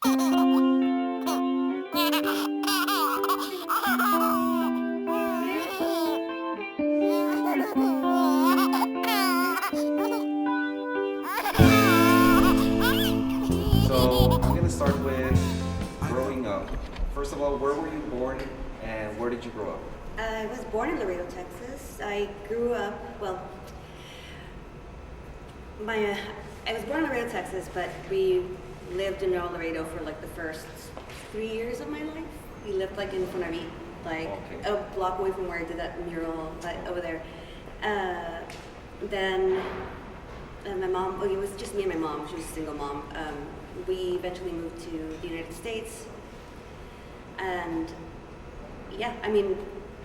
So I'm gonna start with growing up. First of all, where were you born and where did you grow up? I was born in Laredo, Texas. I grew up, well, I was born in Laredo, Texas, but we lived in Laredo for like the first 3 years of my life. We lived like in Funari, like a block away from where I did that mural over there. Then my mom, it was just me and my mom. She was a single mom. We eventually moved to the United States. And yeah, I mean,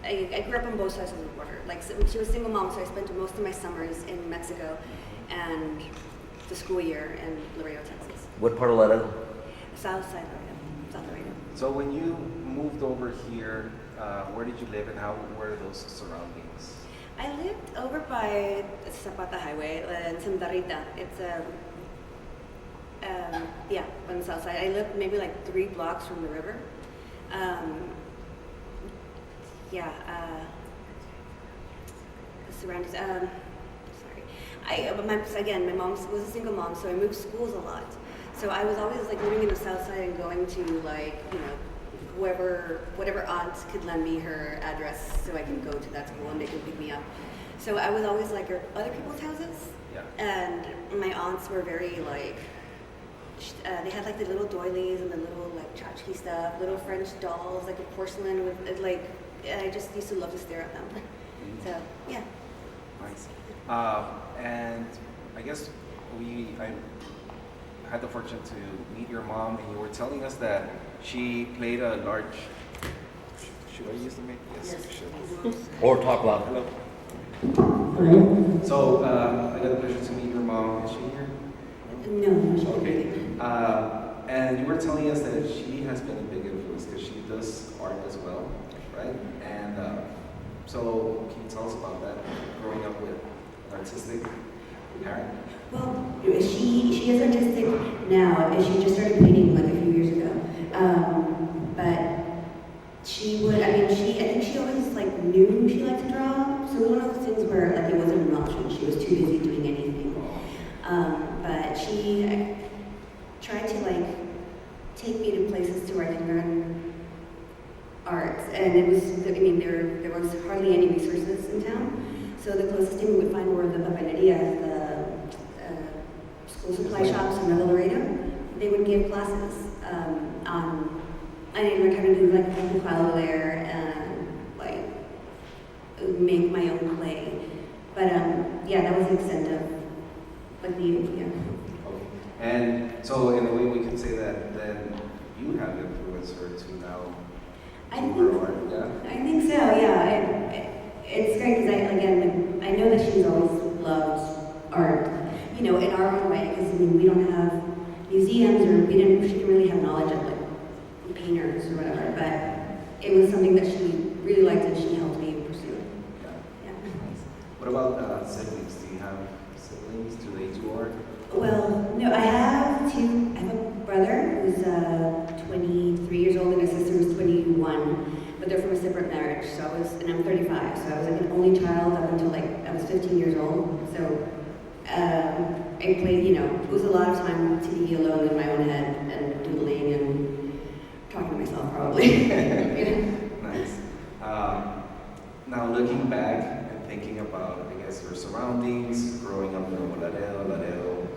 I grew up on both sides of the border. Like, so she was a single mom, so I spent most of my summers in Mexico and the school year in Laredo, Texas. What part of Laredo? South side Laredo, South Laredo. So when you moved over here, where did you live and how were those surroundings? I lived over by Zapata Highway in Santa Rita. It's yeah, on the south side. I lived maybe like 3 blocks from the river. Yeah, the surroundings. Sorry, again, my mom was a single mom, so I moved schools a lot. So I was always like living in the south side and going to like, you know, whatever aunt could lend me her address so I can go to that school and they can pick me up. So I was always like at other people's houses. Yeah. And my aunts were very like, they had like the little doilies and the little like tchotchke stuff, little French dolls, like a porcelain with like, I just used to love to stare at them. So yeah. Nice. And I guess I had the fortune to meet your mom, and you were telling us that she played a large. Should I use the mic? Yes, you should. Or talk loud. Hello. So I got the pleasure to meet your mom. Is she here? No. Okay. And you were telling us that she has been a big influence because she does art as well, right? And so can you tell us about that? Growing up with an artistic parent. Well, she is artistic now, and she just started painting like a few years ago. But she would, I think she always like knew she liked to draw. So it was one of those things where like it wasn't an option. She was too busy doing anything. But she tried to like take me to places to where I could learn art, and it was, I mean, there was hardly any resources in town. So the closest thing we would find were the papelerias, the school supply shops in Nuevo Laredo. They would give classes I learned how to do like a dibujado there and like make my own clay. But yeah, that was the extent of like the yeah. Okay. And so in a way we could say that then you have influenced her to now do art, yeah? I think so, yeah. It's great because I know that she's always loved art, you know, in our own way, because I mean, we don't have museums or she didn't really have knowledge of like painters or whatever, but it was something that she really liked and she helped me pursue. Yeah. What about siblings? Do you have siblings? Do they do art? Well, no, I have two. I have a brother who's 23 years old and a sister who's 21, but they're from a separate marriage. And I'm 35, so I was like an only child up until like I was 15 years old. So I played, you know, it was a lot of time to be alone in my own head and doodling and talking to myself probably. Yeah. Nice. Now looking back and thinking about, I guess, your surroundings, growing up in Laredo,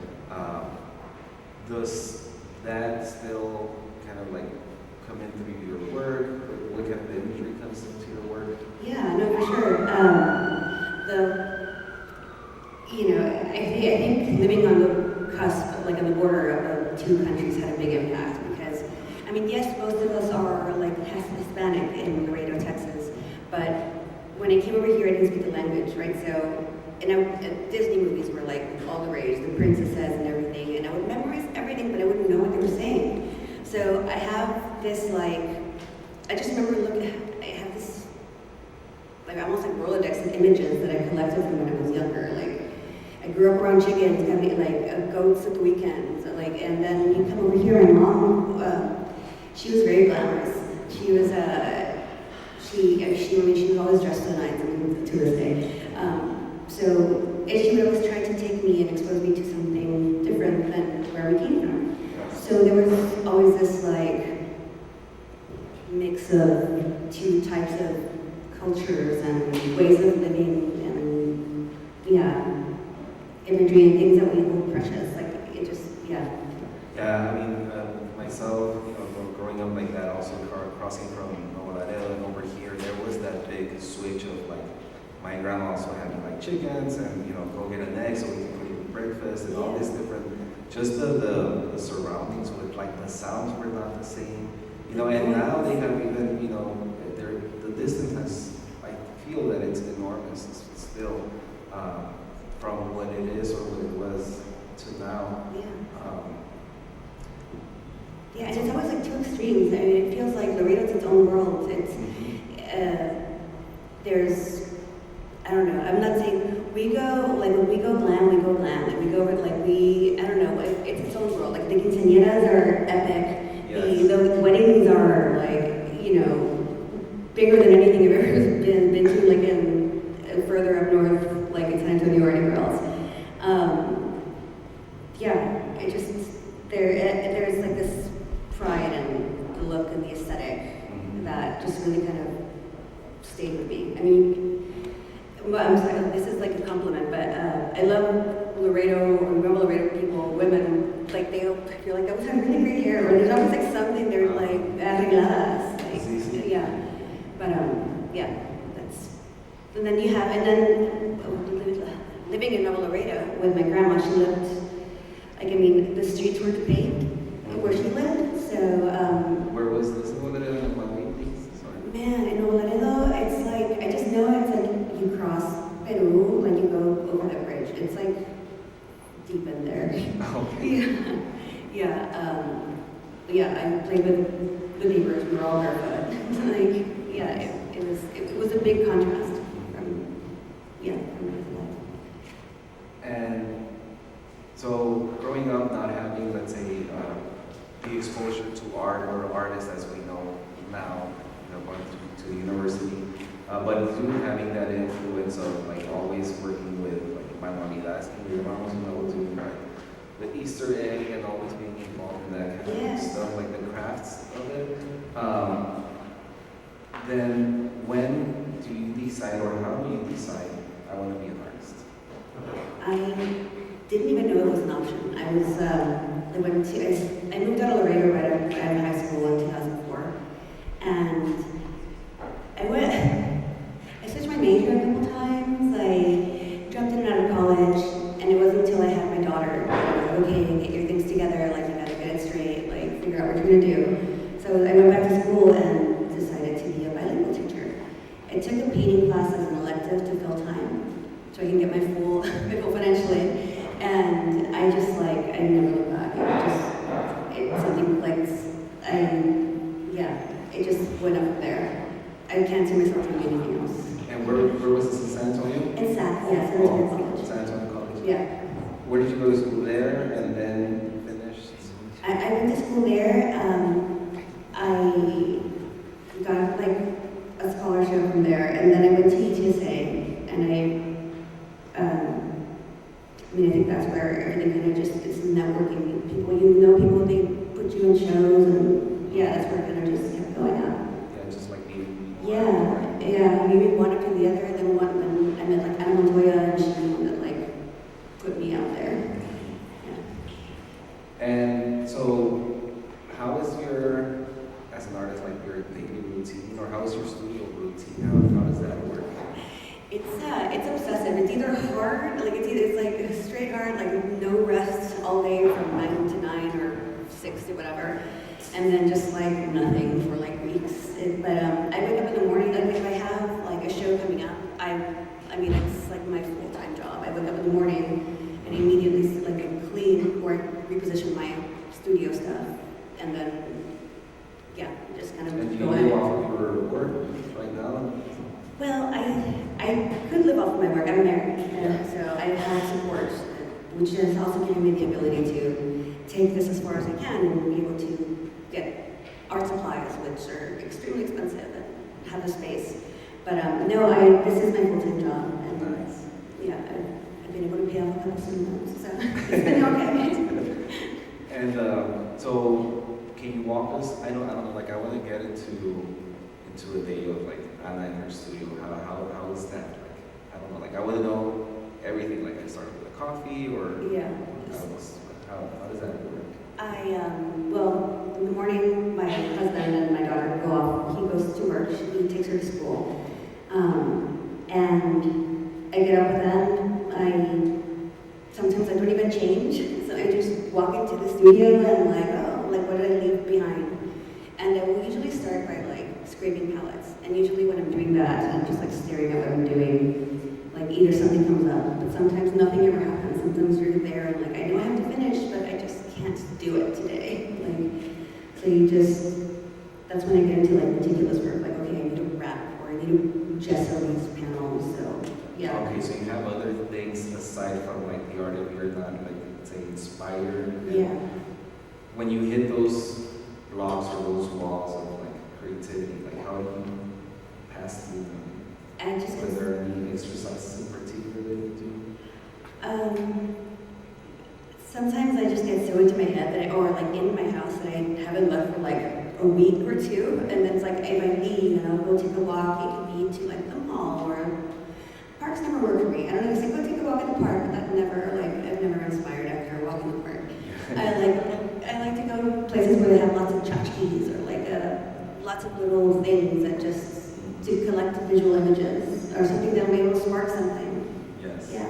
does that still kind of like come in through your work? What kind of imagery comes into your work? Yeah, no, for sure. I think living on the cusp, like on the border of 2 countries had a big impact because, I mean, yes, most of us are like Hispanic in Laredo, Texas, but when I came over here, I didn't speak the language, right? So, Disney movies were like all the rage, the princesses and everything, and I would memorize everything, but I wouldn't know what they were saying. So I have this I just remember I have this, almost like Rolodex of images that I collected from when I was younger. I grew up around chickens, goats at the weekends, and then you come over here, my mom she was very glamorous. She was she was always dressed to the nines, I mean, to this day. So and she would always try to take me and expose me to something different than where we came from. So there was always this like mix of two types of cultures and ways of living and imagery and things that we hold precious. Like it just Yeah, I mean, myself, growing up like that, also crossing from Laredo and over here, there was that big switch of like, my grandma also having like chickens and, go get an egg so we can cook breakfast and all this different, just the surroundings with like the sounds were not the same, and now they have even, the distance has, I feel that it's enormous still, from what it is or what it was to now. Yeah, and it's always like two extremes. I mean, it feels like Laredo's its own world. It's there's, I don't know. I'm not saying we go when we go glam. Like we go I don't know. It's its own world. Like the quinceañeras are epic. Yes. The weddings are like bigger than anything I've ever been to. Like in further up north, like in San Antonio or anywhere else. It just there's like this pride and the look and the aesthetic that just really kind of stayed with me. I mean, well, I'm sorry, this is like a compliment, but I love Laredo, remember Laredo people, women, like they feel like, that was really great hair, or there's always like something, they're like arregladas, like, yeah. But that's, and then you have, living in Nuevo Laredo with my grandma, she lived, the streets were paved where she lived, so. Where was this? Man, in Nuevo Laredo, it's like, I just know it's like you cross Peru when you go over that bridge. It's like deep in there. Okay. I played with the neighbors, we were all barefoot. It was a big contrast from life. And so growing up not having, let's say, the exposure to art or artists as we know now, going to university, but through having that influence of like always working with like my mommy asking me, mom was doing like the Easter egg and always being involved in that kind of stuff, like the crafts of it. Then when do you decide, or how do you decide, I want to be an artist? I didn't even know it was an option. I moved out of Laredo right out of high school in 2004, and I switched my major a couple times. I dropped in and out of college, and it wasn't until I had my daughter, okay, get your things together, like you gotta get it straight, like figure out what you're gonna do. So I went back to school and decided to be a bilingual teacher. I took a painting class as an elective to fill time, so I can get my full financially. And I just I never looked back. It's something it just went up there. I can't see myself doing anything else. And where was this, in San Antonio? In San Antonio College. San Antonio College. Yeah. Where did you go to school there and then finished? I went to school there. I got a scholarship from there, and then I went to UTSA, and I think that's where everything kind of just is networking. People, people, they put you in shows, and that's where it kind of just kept going up. Yeah, just like meeting people. Yeah, maybe one after the other, and then when I met Anna Montoya, and she put me out there. Yeah. And so, how is your, as an artist, your daily routine, or how is your studio routine? How does that work? It's obsessive. It's either hard, it's straight hard, no rest all day from 9 to 9 or 6 to whatever, and then just nothing for weeks. I wake up in the morning, if I have a show coming up, it's my full-time job. I wake up in the morning and immediately I clean or reposition my studio stuff, and then just kind of and go do ahead. you live off of your work right now? Well, I could live off of my work. I'm married, so I have support, which has also given me the ability to take this as far as I can and be able to get art supplies which are extremely expensive and have the space. But no, this is my full-time job, and Nice. yeah, I've been able to pay off a couple student loans, so it's been okay. And so, can you walk us? I don't know. Like, I want to get into a day of like Anna in her studio. How is that? Like, I don't know. Like, I want to know everything. Like, I started with a coffee, or Yeah. how does that work? Well, in the morning, my husband and my daughter go off. He goes to work. He takes her to school. And I get up with them. Sometimes I don't even change. So I just walk into the studio and what did I leave behind? And I will usually start by scraping palettes. And usually when I'm doing that, I'm just staring at what I'm doing. Either something comes up, but sometimes nothing ever happens. Sometimes you're there and I know I have to finish, but I just can't do it today. That's when I get into meticulous work. Okay, I need to wrap, or I need to gesso these panels. So yeah. Okay, so you have other things aside from the art, if you're not say inspired. Yeah. When you hit those blocks or those walls of creativity, how do you pass through them? Was there any exercises in particular that you do? Sometimes I just get so into my head or in my house that I haven't left for a week or two, and then it's if I leave and I'll go take a walk, it can be to the mall or parks never work for me. I don't know, it's go take a walk in the park, but that never I've never inspired after a walk in the park. I like to go places where they have lots of tchotchkes or lots of little things that just to collect visual images or something that will be able to spark something. Yes. Yeah.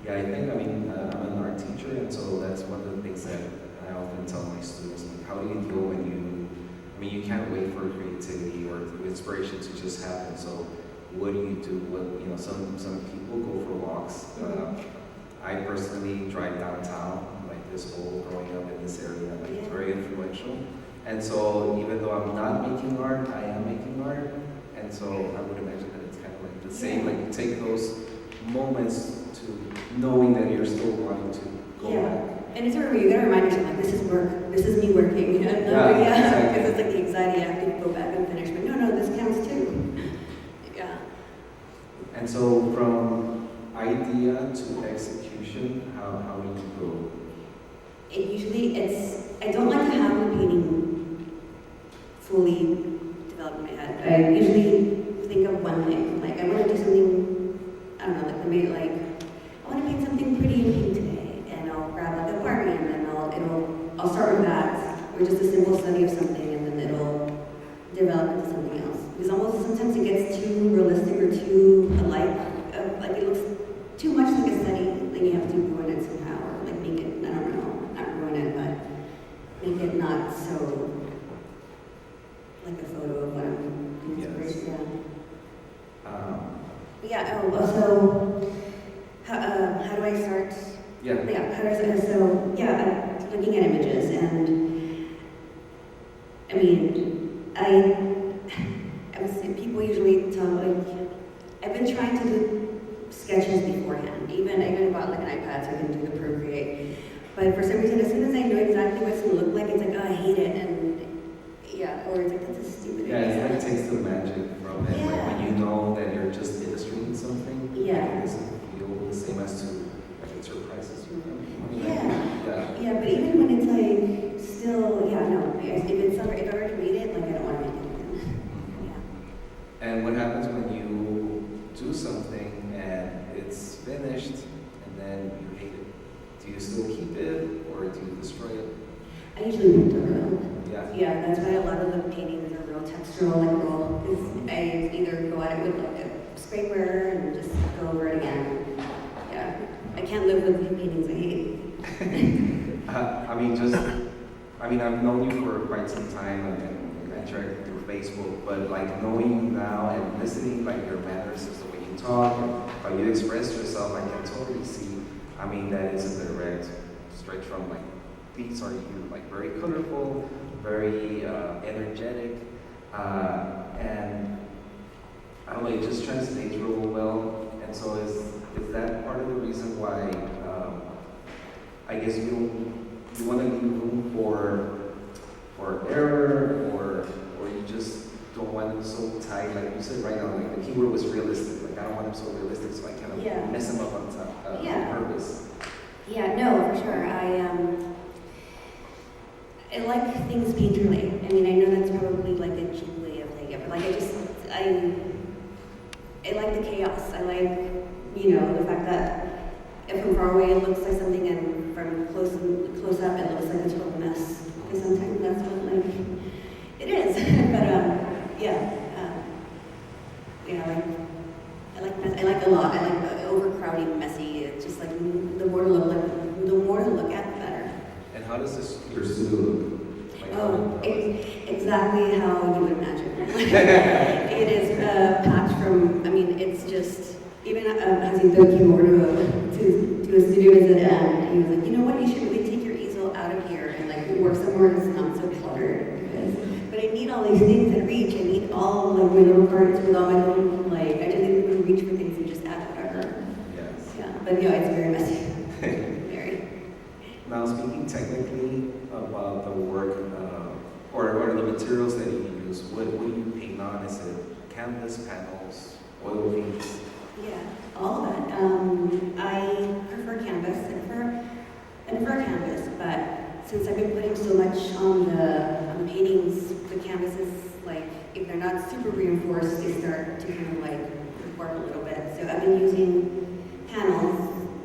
Yeah, I think, I'm an art teacher, and so that's one of the things that I often tell my students, how do you deal when you can't wait for creativity or inspiration to just happen, so what do you do? Some people go for walks. I personally drive downtown, this whole growing up in this area, it's very influential. And so even though I'm not making art, I am making art. And so I would imagine that it's kind of the same, you take those moments to knowing that you're still wanting to go back. And it's you gotta remind yourself, this is work, this is me working, exactly. Because it's the anxiety, I have to go back and finish, but no, this counts too. Yeah. And so from idea to execution, how do you go? I don't like to have the painting fully developed in my head. I usually think of one thing, I want to do something, I don't know, I want to paint something pretty in pink today, and I'll grab a Barbie, and then I'll start with that, or just a simple study of something, and then it'll develop into something else. Because almost sometimes it gets too realistic or too alike, it looks too much like a study, then you have to ruin it somehow, or make it, I don't know, not ruin it, but make it not so like a photo of what I'm inspiration. Also, how do I start? Yeah. How do I start? So, I'm looking at images, and I would say people usually tell I've been trying to do sketches beforehand. Even I bought an iPad so I can do the Procreate. But for some reason, as soon as I know exactly what it's going to look like, it's I hate it, or it's that's a stupid idea. Yeah, it takes the magic from it. When you know that you're just illustrating something, it doesn't feel the same as to it surprises you. But even when it's still, no. If I already made it, I don't want to make it again. And what happens when you do something and it's finished and then you hate it? Do you still keep it or do you destroy it? I usually paint it real. Yeah. That's why a lot of the paintings are real textural, because I either go at it with a scraper and just go over it again. Yeah. I can't live with the paintings I hate. I've known you for quite some time and I tried through Facebook, but knowing you now and listening your mannerisms, the way you talk and how you express yourself, I can totally see. That is a direct stretch from these are you very colorful, very energetic, and I don't know, it just translates real well. And so is that part of the reason why I guess you want to leave room for error, or you said right now, like the keyword was realistic. Like I don't want him so realistic, so I kind of Yeah. mess him up on top, Yeah. on purpose. Yeah, no, for sure. I like things painterly. I mean, I know that's probably like a cheap way of saying it, but like I like the chaos. I like, the fact that if from far away it looks like something and from close up it looks like a total mess. Because sometimes that's what like it is. But I like a lot. I like the overcrowding, messy. It's just like the more to look at, the better. And how does your studio look? Like, Exactly how you would imagine. It is a patch from. I mean, it's just even Jacinto came over to a studio visit, and he was like, you know what, you should really take your easel out of here and like work somewhere that's not so cluttered. But I need all these things in reach. I need all like my little cards with all my little I just need to reach for things and just add whatever. Yes. Yeah, but it's very messy. Very. Now, speaking technically about the work or the materials that you use, what do you paint on? Is it canvas, panels, oil paints? Yeah, all of it. I prefer canvas. I prefer canvas, but since I've been putting so much on the paintings, the canvases, like if they're not super reinforced, they start to kind of like warp a little bit. So I've been using panels,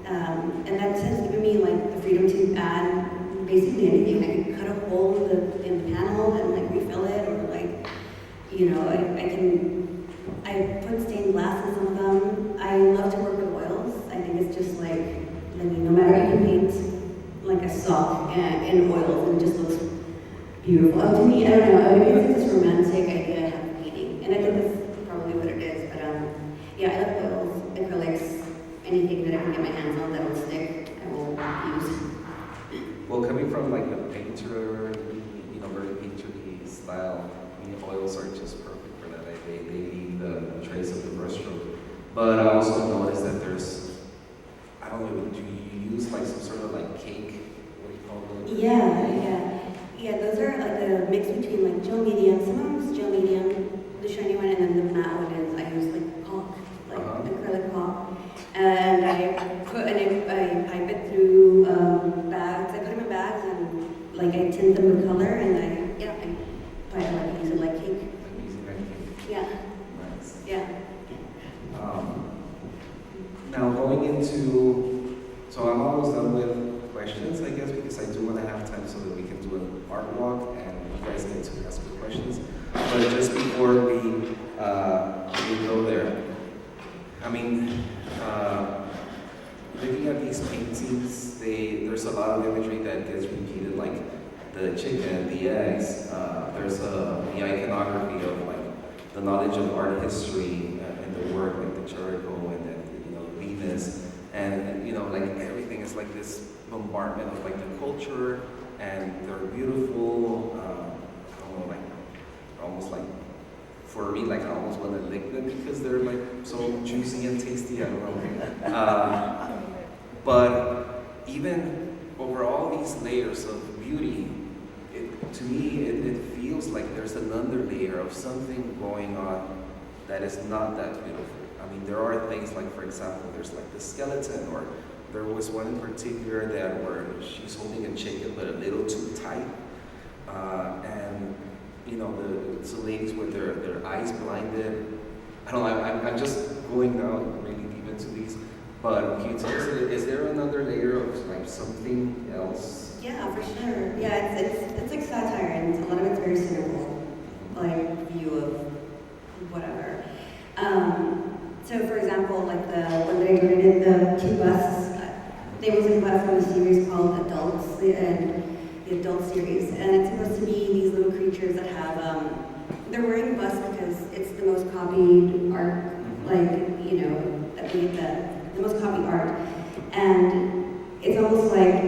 and that has given me like the freedom to add basically anything. I can cut a hole in the panel and like refill it, or like, I put stained glass in some of them. I love to work with oils. I think it's just like, no matter how you paint like a sock in oils, and it just looks beautiful. To me, I don't know, I mean, it's this romantic idea I have of painting, and I think that's probably what it is, but I love oils, acrylics, anything that I can get my hands on that will stick, I will use. Well, coming from like the painter, very painterly style, oils are just perfect for that. They leave the trace of the brushstroke. But I also noticed that there's, I don't know, do you use like some sort of like cake? What do you call those? Yeah, those are like a mix between like gel medium, some of them is gel medium, the shiny one, and then the matte one is, I use like caulk, like acrylic caulk. And I pipe it through bags. I put them in bags and like I tint them with color, and I use it like cake. Like using that cake. Yeah. Nice. Yeah. Now going into, so I'm almost done with questions, I guess, because I do want to have time so that we can do an art walk and you guys get to ask me questions. But just before we go there, I mean, looking at these paintings, there's a lot of imagery that gets repeated, like the chicken, the eggs. There's the iconography of like the knowledge of art history and the work, like the Jericho and then Venus, and like everything is like this bombardment of like the culture, and they're beautiful. I don't know, like almost like. For me, like I almost want to lick them because they're like so juicy and tasty. I don't know. But even over all these layers of beauty, to me, it feels like there's another layer of something going on that is not that beautiful. I mean, there are things like, for example, there's like the skeleton, or there was one in particular where she's holding a chicken but a little too tight, and the ladies with their eyes blinded. I don't know, I'm just going down really deep into these, but can you tell us, is there another layer of like something else? Yeah, for sure. Yeah, it's like satire, and a lot of it's very cynical, like view of whatever. So for example, like the one that I donated, the two busts, there was a bust from a series called Adults, and the adult series, and it's supposed to be these little creatures that have, they're wearing busts because it's the most copied art, the most copied art, and it's almost like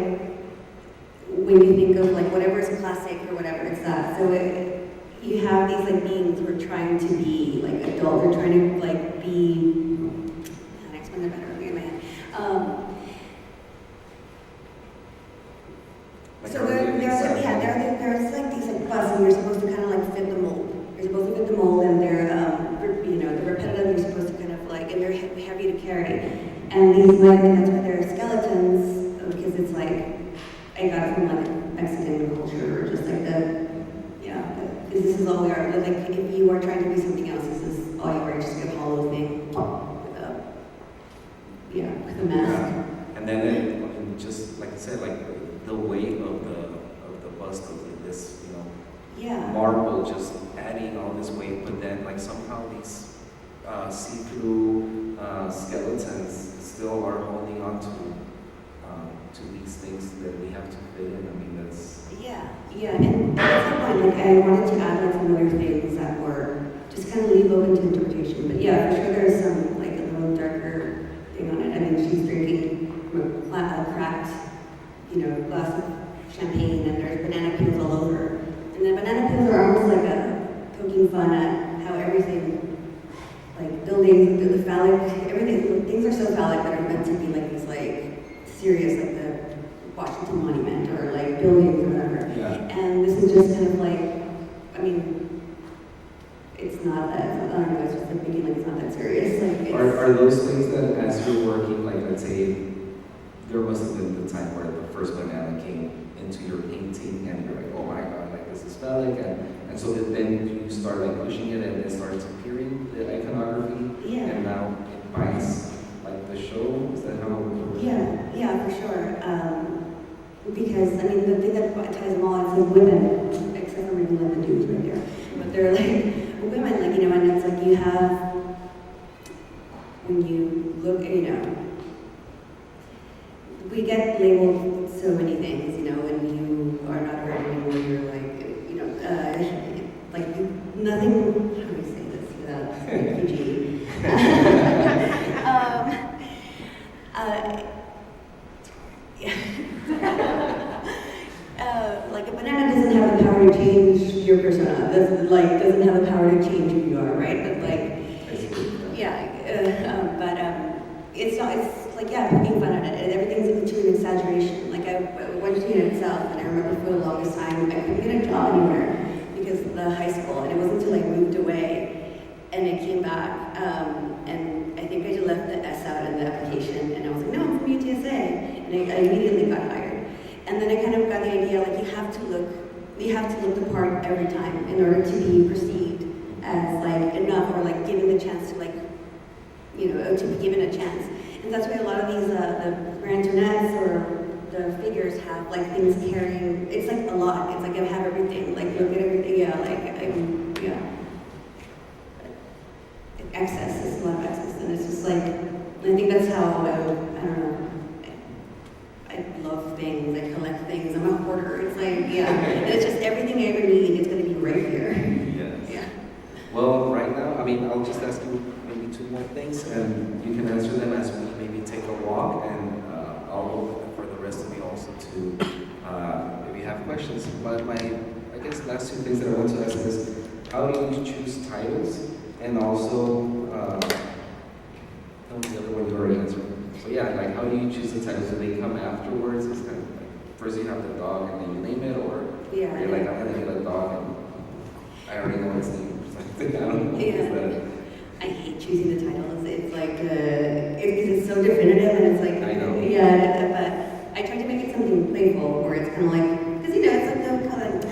when you think of like whatever is classic or whatever, it's that. So you have these like beings who are trying to be like adult, they're trying to like be, how do I explain that better in my head? There's like these like busts, and you're supposed to kind of like fit the mold. You're supposed to fit the mold, and they're I think that's why there are skeletons, because it's like, I got it from like Mexican culture, or just like because this is all we are. Like, if you are trying to be something else, this is all you are, just like a hollow thing with a mask. Yeah. And then, I mean, just like I said, like the weight of the bust of this, marble just adding all this weight, but then like somehow these see-through skeletons still are holding on to these things that we have to fit in. I mean, that's... Yeah, and that's the point. Like, I wanted to add like some other things that were just kind of leave open to interpretation. But yeah, for sure there's some like a little darker thing on it. I mean, she's drinking from a cracked, glass of champagne, and there's banana peels all over. And the banana peels are almost like poking fun at how everything, like buildings, the phallic, everything, things are so phallic that are meant to be like these like serious, like the Washington Monument or like buildings or whatever. Yeah. And this is just kind of like, I mean, it's not that, I don't know, it's just like making like it's not that serious. Like, are those things that as you're working, like let's say, there must have been the time where the first banana came into your painting and you're like, oh my god, like this is phallic, and so then you start like pushing it and it starts appearing, the iconography, and now it binds like the show. Is that how it works? Yeah, for sure. Because I mean, the thing that ties them all is like women, except for maybe like the dudes right here, but they're like women, like and it's like you have when you look, we get labeled so many things, when you are not heard anymore, you're like, like nothing. How do we say this without PG? Like a banana doesn't have the power to change your persona. Doesn't have the power to change who you are, right? But it's not. It's like poking fun at it, and everything's into an exaggeration. Like I went to United South, and I remember for the longest time I couldn't get a job anywhere because of the high school, and it wasn't until I moved away and I came back, and I think I just left the S out in the application, and I was like, no, I'm from UTSA, and I immediately got hired. And then I kind of got the idea, like you have to look the part every time in order to be perceived as like enough, or like given the chance to to be given a chance. And that's why a lot of these the Antoinettes or the figures have like things carrying. It's like a lot. It's like I have everything. Like look at everything. Excess. There's a lot of excess, and it's just like I think that's how I don't know. I love things, I collect things, I'm a hoarder. It's like, and it's just everything I ever need, it's going to be right here. Yes. Yeah. Well, right now, I mean, I'll just ask you maybe two more things, and you can answer them as we maybe take a walk, and I'll open it for the rest of you also to maybe have questions. But I guess last two things that I want to ask is, how do you choose titles, and also, the other one you already answered. So like how do you choose the titles? Do they come afterwards? It's kind of like first you have the dog and then you name it, or you're like, I'm gonna get a dog and I already know its name or something. I don't know. Yeah. I hate choosing the titles. It's like it's so definitive, and it's like I know. Yeah, but I try to make it something playful, where it's kind of like, because it's like no kind of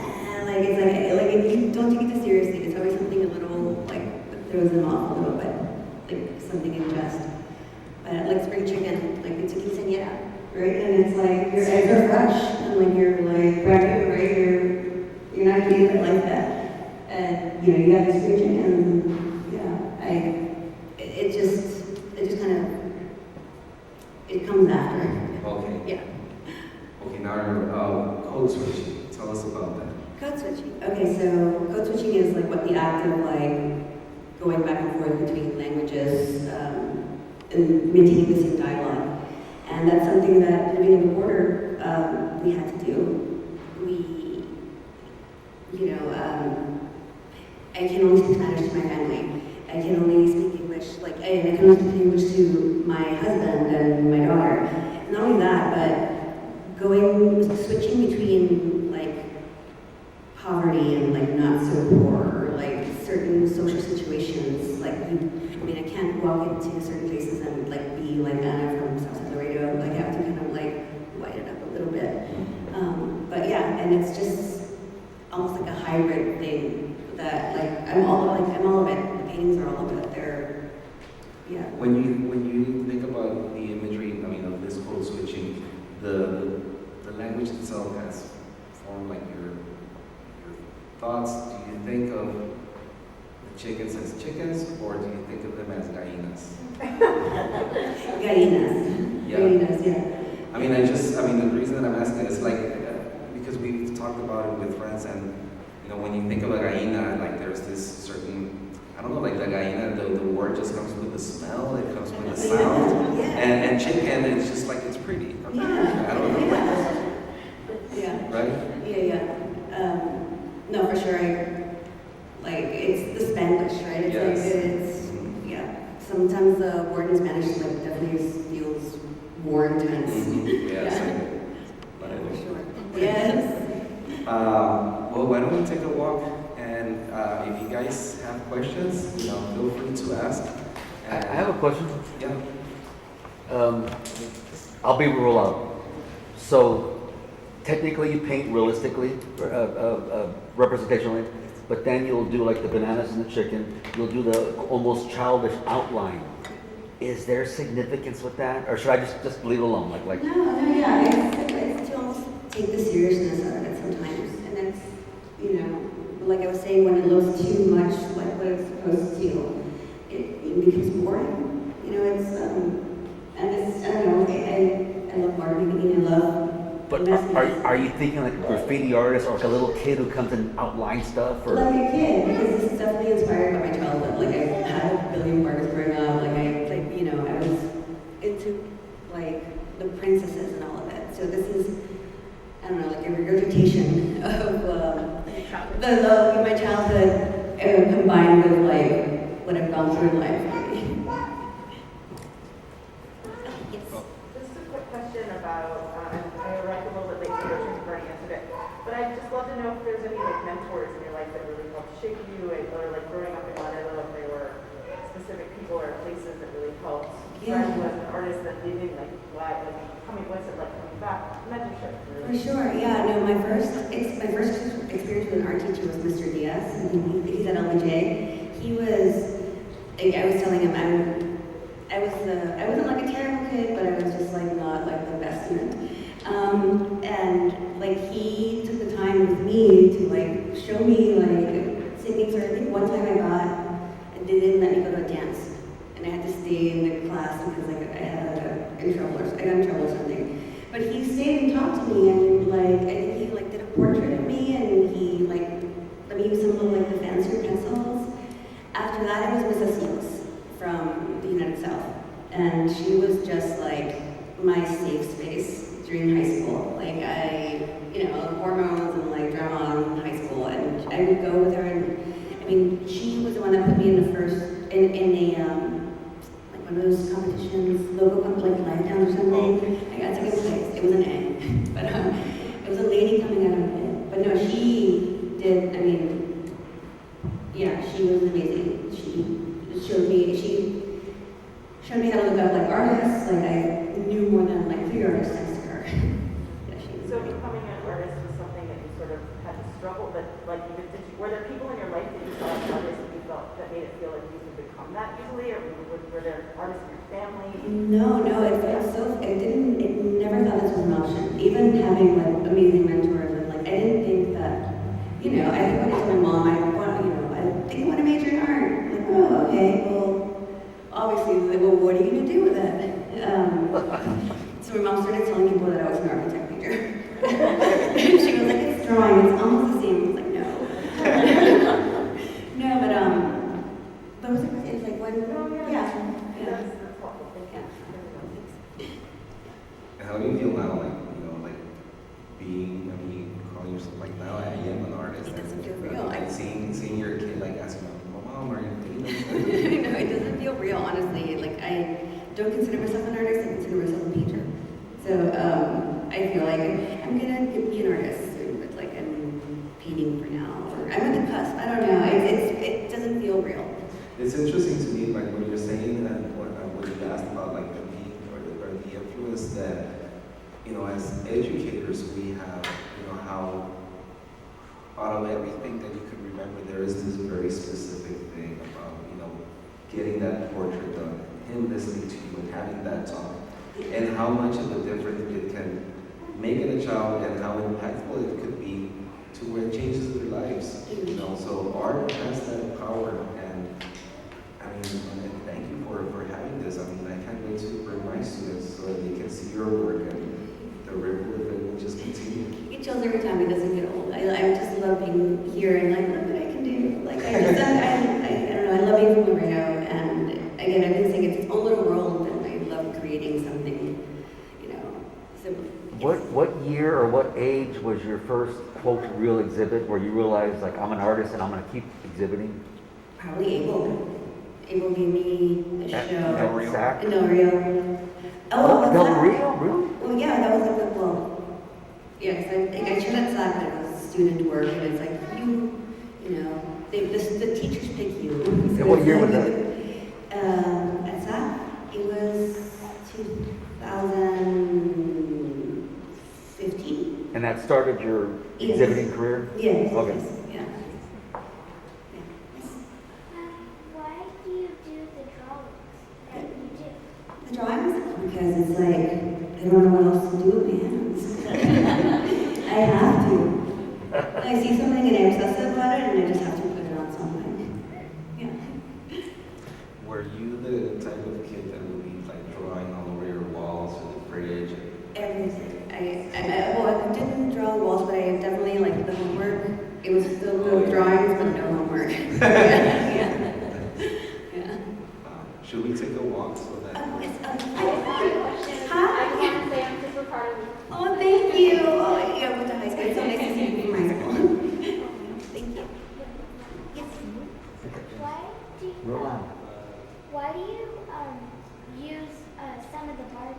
like if you don't take it too seriously, it's always something a little like that throws them off a little bit, like something in jest. Like spring chicken, like it's a quinceañera, right? And it's like your eggs are fresh, and like you're like pregnant, right? You're not eating it like that, and you have this spring chicken. It just kind of it comes after. Okay. Yeah. Okay, now code switching. Tell us about that. Code switching. Okay, so code switching is like what the act of like going back and forth between languages. And maintaining the same dialogue. And that's something that living in the border, we had to do. I can only speak Spanish to my family. I can only speak English, I can only speak English to my husband and my daughter. Not only that, but switching between poverty and not so poor, or certain social situations, I mean, I can't walk into certain places and like be like Anna from South Laredo. Like I have to kind of like light it up a little bit. But yeah, and it's just almost like a hybrid thing that like I'm all of it. The paintings are all of it. They're yeah. When you think about the imagery, I mean, of this code switching, the language itself has formed like your thoughts. Do you think of the chickens as chickens, or do you think of them as gallinas? Gallinas. Yeah. Gallinas, yeah. I mean, the reason that I'm asking is like, because we've talked about it with friends, and you know, when you think of a gallina, like there's this certain, I don't know, like the gallina, the word just comes with the smell, it comes with the sound, Yeah. and chicken, it's just like, it's pretty. Yeah. I don't know. Yeah. Right? Yeah. No, for sure. It's the Spanglish, right? It's Yes. yeah. Sometimes the word in Spanish like definitely feels more intense. Yes. For sure. Yes. Well, why don't we take a walk, and if you guys have questions, you know, feel free to ask. I have a question. Yeah. I'll be real out. So, technically, you paint realistically, representationally, but then you'll do like the bananas and the chicken. You'll do the almost childish outline. Is there significance with that, or should I just leave it alone? Like? No, yeah. It's to almost take the seriousness out of it sometimes, and it's like I was saying, when it looks too much like what it's supposed to, it becomes boring. It's and it's I don't know. I love art making. I love. But are you thinking like a graffiti artist or like a little kid who comes and outlines stuff? Or? Like a kid, because this is definitely inspired by my childhood. Like I had a billion bars growing up. I was into like the princesses and all of it. So this is, I don't know, like a regurgitation of my childhood combined with like what I've gone through in life. Just a quick question about, I arrived a little bit late to your you've already answered it, but I'd just love to know if there's any like mentors in your life that really helped shape you, or like growing up in Laredo, if there were specific people or places that really helped drive you as an artist that leaving, like coming back, mentorship. For sure, yeah. No, my first experience with an art teacher was Mr. Diaz, and he's at LBJ. He was, I was telling him, I wasn't like a terrible kid, but I was just like not like the best student. And like he took the time with me to like show me like techniques. Or I think one time and they didn't let me go to a dance, and I had to stay in the class because like I got in trouble or something. But he stayed and talked to me, and like I think he like did a portrait of me, and he like let me use some of like the fancier pencils. After that, it was Mrs. Seals from the United South, and she was just like my safe space during high school. Like hormones and like drama in high school, and I would go with her, and I mean, she was the one that put me in the first in a like one of those competitions, local like live down or something. I got second place. It was an A, but it was a lady coming out of it. But no, she did. I mean, yeah, she was amazing. She showed me how to look up like artists. Like I knew more than like 3 artists next to her. So becoming an artist was something that you sort of had to struggle, but like were there people in your life that you saw as artists that you felt that made it feel like you could become that easily, or were there artists in your family? No, it never thought this was an option. Even having like amazing mentors, and like I didn't think that, I think when I told my mom, I think I want to major in art. Like, oh, okay, well, obviously, well, what are you going to do with it? So my mom started telling people that I was an architect major. And she was like, it's drawing, it's almost the same. I was like, no. No, but was it like when, yeah. That's helpful. Thank you. And how do you feel now, calling yourself like now I am an artist? It doesn't feel real. Seeing your kid like asking, Mom, are you doing this? No, it doesn't feel real, honestly. Like I don't consider myself an artist. I consider myself a painter. So I feel like I'm gonna be an artist, but I'm painting for now. Or I'm at the cusp. I don't know. It doesn't feel real. It's interesting to me, like what you're saying, and what you asked about, like the need or the influence that, as educators, we have, how out of everything that you could remember, there is this very specific thing about, getting that portrait done, him listening to you and having that talk, and how much of a difference it can make in a child and how impactful it could be to where it changes their lives. So art has that power, and I mean, and thank you for having this. I mean, I can't wait to bring my students so that they can see your work and the ripple of it will just continue. It chills every time it doesn't get old. I just love being here and like, look what I can do. Like, I don't know, I love being from Laredo, and again, I've been saying it's its own little world, and I love creating something, so. What year or what age was your first quote real exhibit where you realized like I'm an artist and I'm gonna keep exhibiting? Probably Abel. Abel gave me a show. Del Rio? Del Rio. Oh, Del that? Rio, really? Well, yeah, that was like, well, yeah, because I showed at SAC that it was student work, and it's like, the teachers pick you. So And what it's year like, was that? At SAC, it was 2015. And that started your Yes. exhibiting career? Yes. Okay. Yes, yeah. Why do you do the drawings that you do? The drawings, because it's like, I don't know what else to do with my hands. I have to. I see something and I'm obsessive about it, and I just have to put it on something. Yeah. Were you the type of kid that would be like drawing all over your walls or the fridge? Everything. I didn't draw the walls, but I definitely like the homework. It was filled with drawings, but no homework. Yeah. Yeah. Should we take a walk so that? Yes, I just want to say I'm super proud of you. oh, thank you. Oh, yeah, I went to high school. It's so nice to see you from high school. Thank you. Yes. Roll on. Why do you use some of the Barbies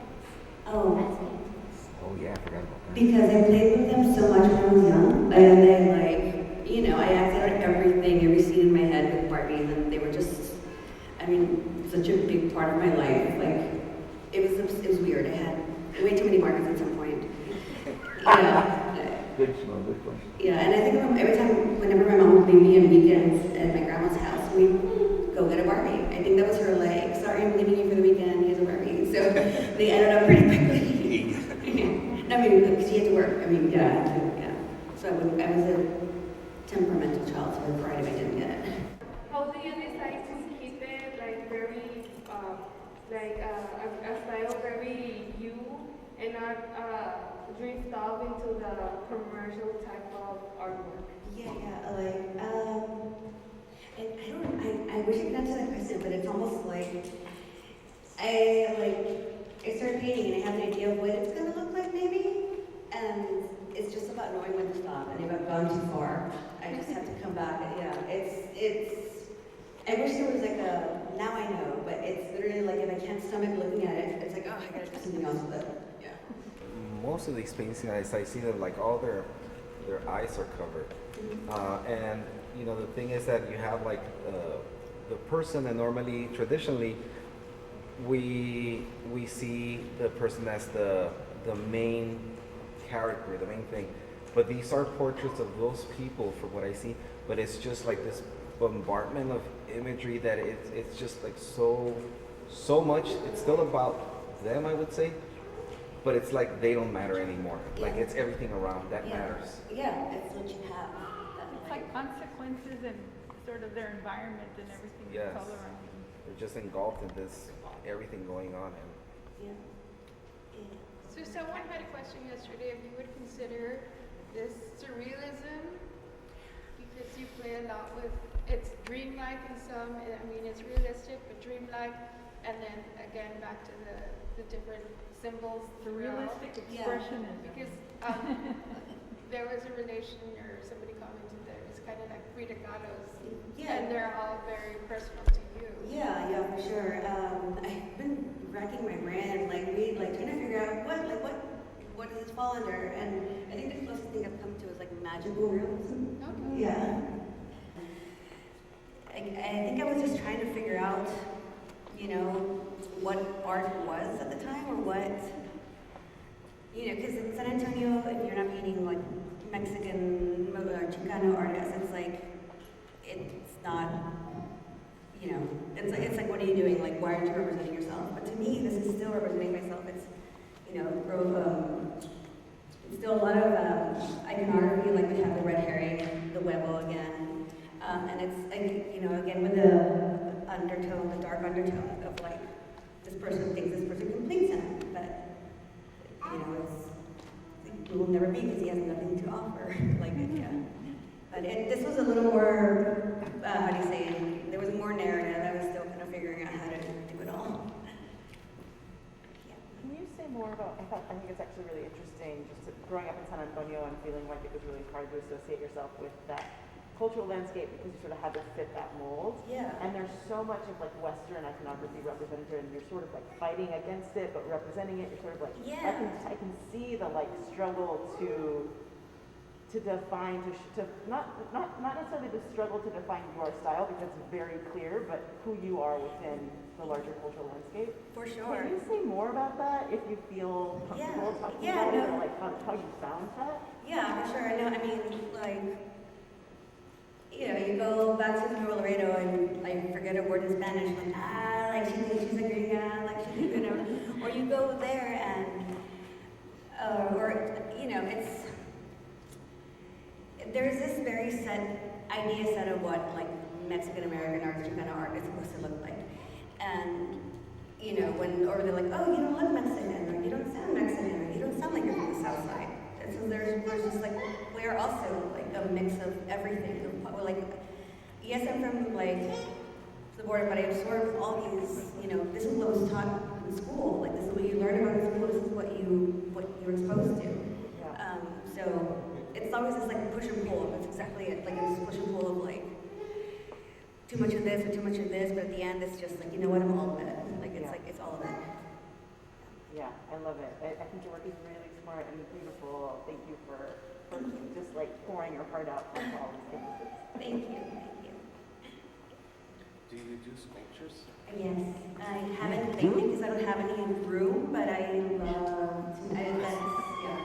Oh. as paintings? Oh yeah, I forgot about that. Because I played with them so much when I was young, and then I acted out everything, every scene in my head with Barbies, and they were just, such a big part of my life. Like, it was weird. I had way too many Barbies at some point. Good smell, good question. Yeah, and I think every time, whenever my mom would leave me on weekends at my grandma's house, we'd go get a Barbie. I think that was her like, sorry, I'm leaving you for the weekend, here's a Barbie. So they ended up pretty quickly. No, because she had to work. Yeah. So I was a temperamental child, so I was right if I didn't get it. How do you decide to keep it like very, a style very you and not drift off into the commercial type of artwork? Yeah, I wish I could answer that question, but it's almost like, I started painting and I have an idea of what it's gonna look like maybe, and it's just about knowing when to stop, and if I've gone too far, I just have to come back, I wish there was now I know, but it's literally like if I can't stomach looking at it, it's like, oh, I gotta do something else with it, yeah. Most of these paintings, I see that like all their eyes are covered. And the thing is that you have like the person, and normally, traditionally, we see the person as the main character, the main thing. But these are portraits of those people, from what I see. But it's just like this bombardment of imagery that it's just like so much. It's still about them, I would say. But it's like they don't matter anymore. Like it's everything around that matters. Yeah, it's what you have. It's like consequences and sort of their environment and everything Yes. that's all around them. They're just engulfed in this everything going on. And Yeah. So someone had a question yesterday if you would consider this surrealism, because you play a lot with, it's dreamlike in some, it's realistic, but dreamlike, and then again back to the different symbols The throughout. realistic expressionism. Because there was a relation, or somebody commented that it's kind of like Frida Kahlo's, Yeah. and they're all very personal to you. Yeah, for sure. I've been racking my brain, trying to figure out what does this fall under, and I think the closest thing I've come to is like magical realism. Okay. Yeah. I think I was just trying to you know, what art was at the time or what, you know, because in San Antonio, if you're not painting like Mexican or Chicano artists, it's like, it's not, you know, it's like, what are you doing? Like, why aren't you representing yourself? But to me, this is still representing myself. It's, you know, it's still a lot of iconography, like we have the red herring, the huevo again. And it's, like, you know, again, with the undertone, the dark undertone of like, this person thinks this person completes him, but, you know, it will never be because he has nothing to offer. Like, yeah. But this was a little more, how do you say, there was more narrative. I was still kind of figuring out how to do it all. Yeah. Can you say more about, I think it's actually really interesting, just growing up in San Antonio and feeling like it was really hard to associate yourself with that cultural landscape because you sort of had to fit that mold. Yeah. And there's so much of like Western iconography represented here, and you're sort of like fighting against it, but representing it. You're sort of like, Yeah. I can see the like struggle to define, not necessarily the struggle to define your style because it's very clear, but who you are within the larger cultural landscape. For sure. Can you say more about that if you feel comfortable talking about it, or like how you found that? Yeah, for sure. No, I mean, like, you know, you go back to Nuevo Laredo and like forget a word in Spanish, like she thinks she's a gringa, like she thinks, you know, or you go there and, or, you know, there's this very idea set of what like Mexican American art, Chicano art is supposed to look like. And, you know, or they're like, oh, you don't look Mexican, or you don't sound Mexican, or you don't sound like you're from the South Side. And so there's just like, we're also like a mix of everything. We're like, yes, I'm from like the border, but I absorb all these, you know, this is what was taught in school. Like, this is what you learn about in school, this is what you're exposed to. Yeah. So it's always this like push and pull. That's exactly it. Like, it's push and pull of like, too much of this or too much of this, but at the end it's just like, you know what, I'm all of it. Like, it's like, it's all of it. Yeah, I love it. I think your work is really smart and beautiful. Thank you for just like pouring your heart out for all these things. Thank you, thank you. Do you do sculptures? Yes, I haven't lately because I don't have any room, but I love to, that's, yeah.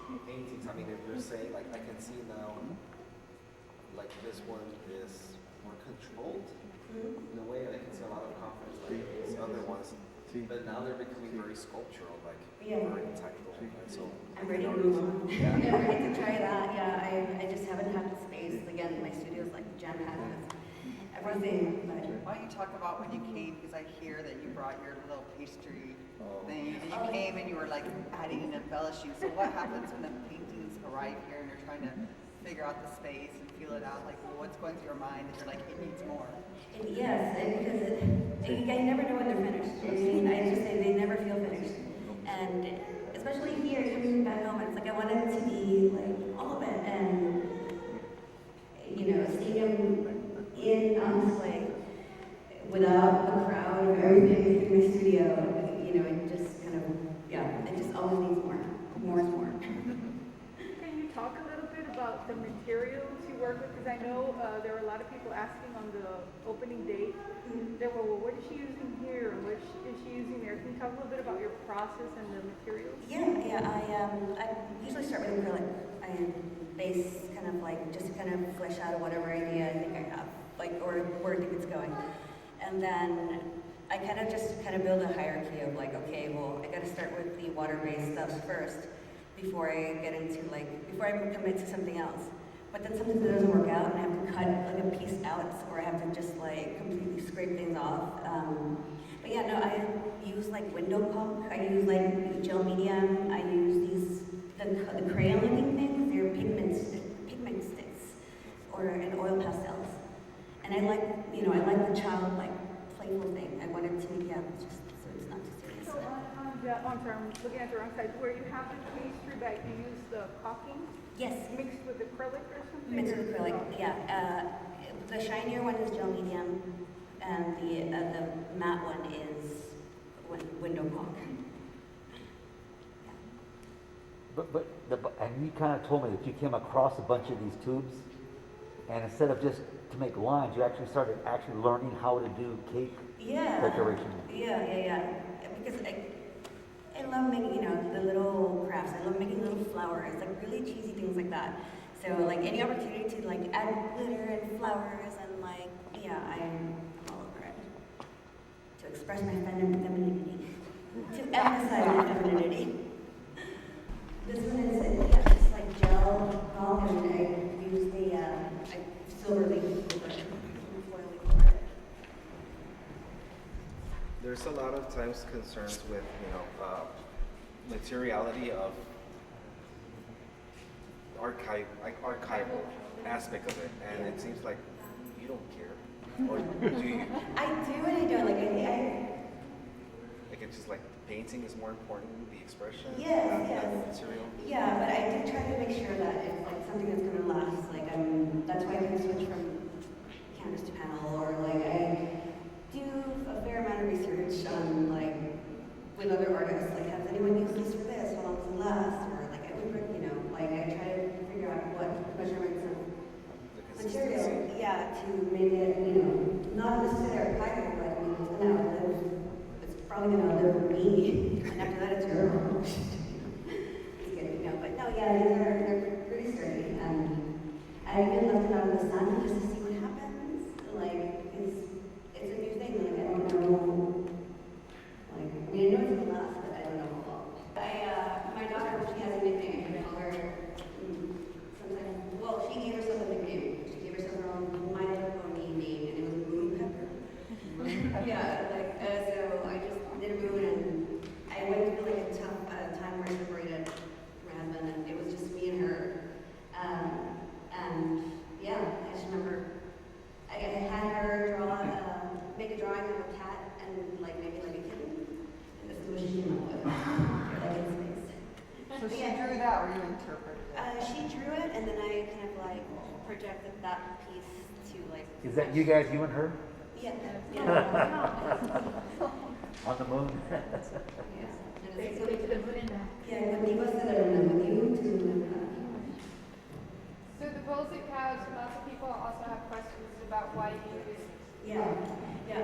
These paintings, I mean, if you're saying, like, I can see now, like, this one is more controlled in a way, and I can see a lot of confidence, like these other ones. But now they're becoming very sculptural, like, very technical, and so. I'm ready to move on. Yeah. I'm ready to try that, yeah. I just haven't had the space. Again, my studio's like jam-packed with everything, but. Why don't you talk about when you came, because I hear that you brought your little pastry thing, and you came and you were like adding and embellishing. So what happens when the paintings arrive here and you're trying to figure out the space and feel it out? Like, what's going through your mind that you're like, it needs more? Yes, because I never know when they're finished. I mean, I just say they never feel finished. And especially here, coming back home, it's like I wanted to be like all of it. And, you know, seeing them on display without the crowd of everything in my studio, you know, it just kind of, yeah, it just always needs more. More is more. Can you talk a little bit about the materials you work with? Because I know there were a lot of people asking on the opening date, they were, well, what is she using here? And what is she using there? Can you talk a little bit about your process and the materials? Yeah, I usually start with acrylic. I base kind of like, just to kind of flesh out whatever idea I think I have, like, or where I think it's going. And then I kind of build a hierarchy of like, okay, well, I gotta start with the water-based stuff first before I get into like, before I commit to something else. But then sometimes it doesn't work out and I have to cut like a piece out, or I have to just like completely scrape things off. But yeah, no, I use like window caulk, I use like gel medium, I use the crayon looking things, they're pigment sticks, and oil pastels. And I like, you know, I like the childlike playful thing. I wanted to, yeah, just so it's not too serious. So I'm sorry, I'm looking at the wrong side. Where you have the pastry bag, you use the caulking? Yes. Mixed with acrylic or something? Mixed with acrylic, yeah. The shinier one is gel medium, and the matte one is window caulk. And you kind of told me that you came across a bunch of these tubes. and instead of just to make lines, you actually started actually learning how to do cake Yeah. decoration. Yeah. Because I love making, the little crafts. I love making little flowers, like really cheesy things like that. So like any opportunity to like add glitter and flowers and like, yeah, I'm all over it. To express my femininity. To emphasize my femininity. This one is, it's like gel gum, and I use the silver leaf for it. Foil leaf for it. There's a lot of times concerns with, materiality of archival aspect of it, and it seems like you don't care, or do you? I do and I don't. Like I Like it's just like painting is more important, the expression, Yes, not yes. the material. yeah, but I do try to make sure that it's like something that's gonna last. Like that's why I can switch from canvas to panel, or like I do a fair amount of research on like with other artists. Like, has anyone used this for this? How long does it last? Or like I would, like I try to figure out what measurements of The material, consistency. yeah, to make it, not necessarily archival, but it's gonna outlive. It's probably gonna outlive me, and after that, it's your. Just kidding, but no, yeah, they're pretty sturdy, and I even left it out in the sun just to see what happens. Like, it's a new thing. Like, I don't know. Like, I mean, I know it's gonna last, but I don't know how long. My daughter, she has a nickname. I call her. Sometimes, well, she gave herself a nickname. She gave herself her own My Little Pony name, and it was Moon Pepper. Yeah, so I just did a moon, and I went through like a tough time where I separated from my husband, and it was just me and her. And yeah, I just remember I had her make a drawing of a cat and like maybe like a kitten, and this is what she came up with. Like in space. So she drew that, or you interpreted it? She drew it, and then I kind of like projected that piece to like. Is that you guys, you and her, Yeah. on the moon? Yeah, contigo hasta la luna, with you to the luna. So the bulls and cows, lots of people also have questions about why you do this. Yeah,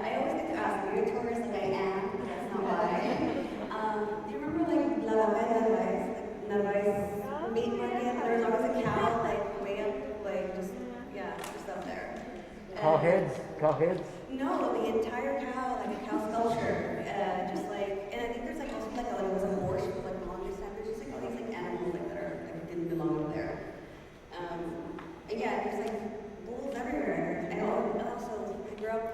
I always get to ask, you're a tourist like I am, but that's not why. Do you remember like La Narvaez meat market? There was always a cow like way up, like just up there. Cow heads? No, the entire cow, like a cow sculpture, just like, and I think there's like also like it was a horse with like laundry standards, just like all these like animals like that are like didn't belong up there. And yeah, there's like bulls everywhere. I also grew up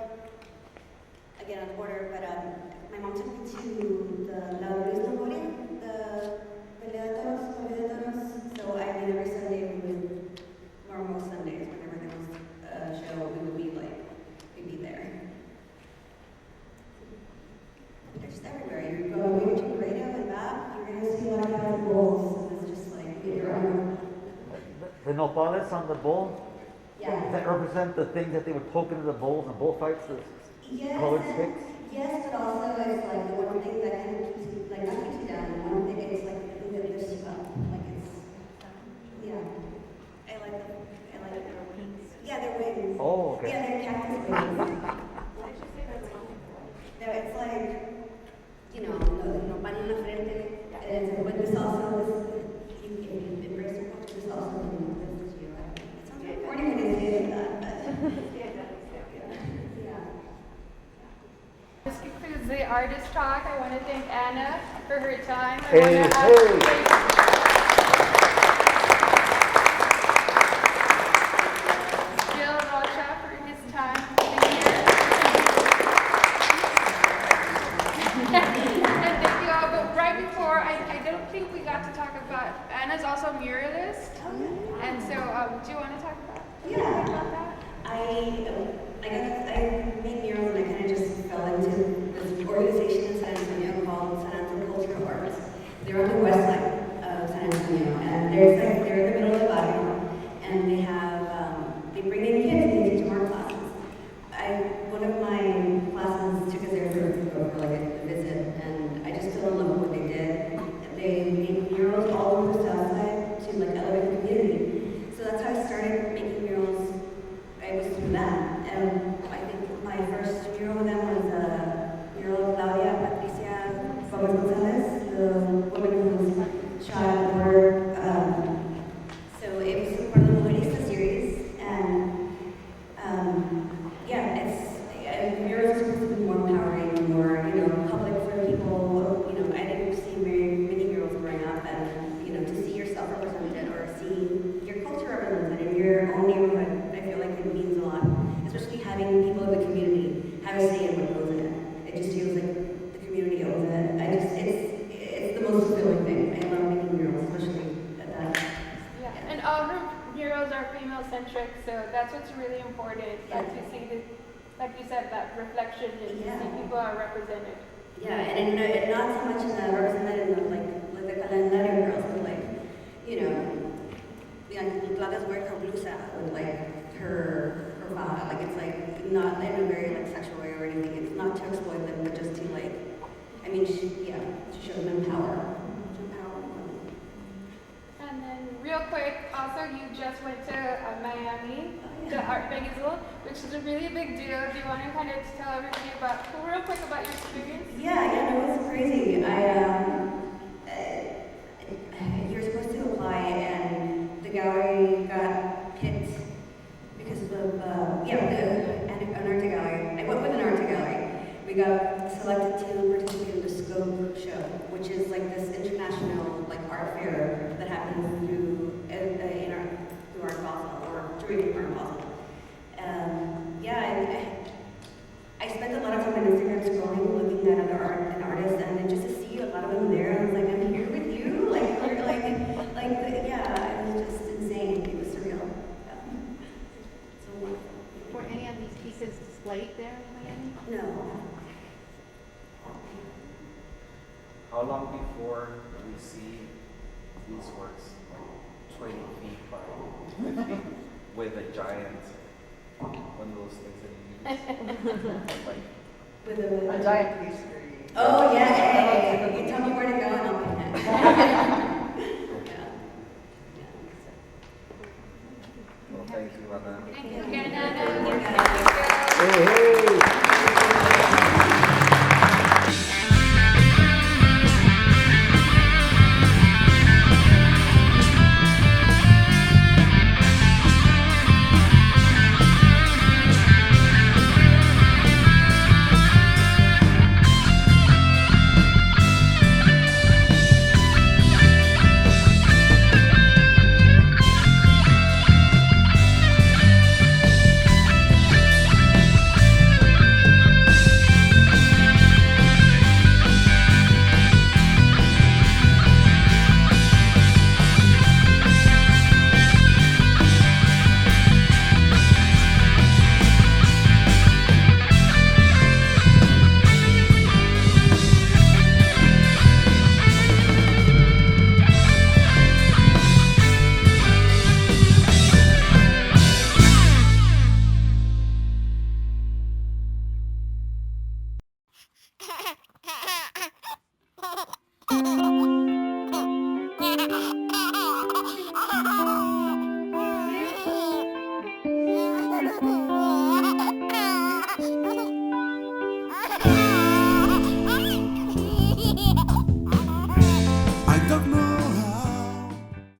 again on the border, but my mom took me to the Laredo Center, the Pelea de Toros. So I mean every Sunday we would, or most Sundays whenever there was a show, we'd be there. They're just everywhere. You go maybe to Laredo and back, you're gonna see a lot of cows and bulls, and it's just like your own. The nopales on the bull? Yeah. Does that represent the things that they would poke into the bulls and bullfights, the Yes, colored sticks? yes, but also it's like the one thing that kind of keeps you, like not keeps you down, and one thing is like the thing that lifts you up. Like it's, yeah. I like their wings. Yeah, their wings. Oh, okay. Yeah, they're cactus wings. No, it's like, pan en la frente, and when there's also this, you embrace your culture, there's also this you. It sounds like corny when I say that, but yeah. This concludes the artist talk. I want to thank Anna for her time. I Hey, want to Gil Rocha for his time being here. And thank you all. But right before, I don't think we got to talk about, Anna's also a muralist. And so, do you want to talk about that? I made murals and I kind of just fell into this organization in San Antonio called San Antonio Cultural Arts. They're on the west side. that. And I think my first mural with them was a mural of Claudia Patricia Gomez Gonzalez, the woman who was shot at the border. So it was part of the Mujerista series, and yeah, murals are supposed to be more empowering, more, public for people. I didn't see very many murals growing up, and, to see yourself represented or see your culture represented in your own neighborhood, I feel like it means a lot. Especially having people in the community have a say in what goes in it. It just feels like the community owns it. It's the most fulfilling thing. I love making murals, especially at that. Yeah, and all her murals are female-centric, so that's what's really important. That to see the, like you said, that reflection and to see people are represented. Yeah, and not so much in the represented in the like the calendario girls, but Claudia's wearing her blusa with her bra. It's not in a very sexual way or anything. It's not to exploit them, but just to to show them power. And then real quick, also you just went to Miami, the Art Basel, which is a really big deal. Do you want to kind of tell everybody real quick about your experience? Yeah, no, it's crazy. You're supposed to apply, and the gallery got picked because of an art gallery. I went with an art gallery. We got selected to participate in the Scope show, which is this international art fair that happens through Art Basel or during Art Basel. I spent a lot of time on Instagram scrolling, looking at other art and artists, and then just to see a lot of them there, I was like, I'm here with you. It was just insane. It was surreal. So wonderful. Were any of these pieces displayed there in Miami? No. How long before we see these works 20 feet by 50 feet with a giant, one of those things that you use? With A giant pastry. Oh, yeah. Hey, you tell me where to go and I'll pay that. Well, thank you, Ana. Thank you, Hernandez. Hey, hey.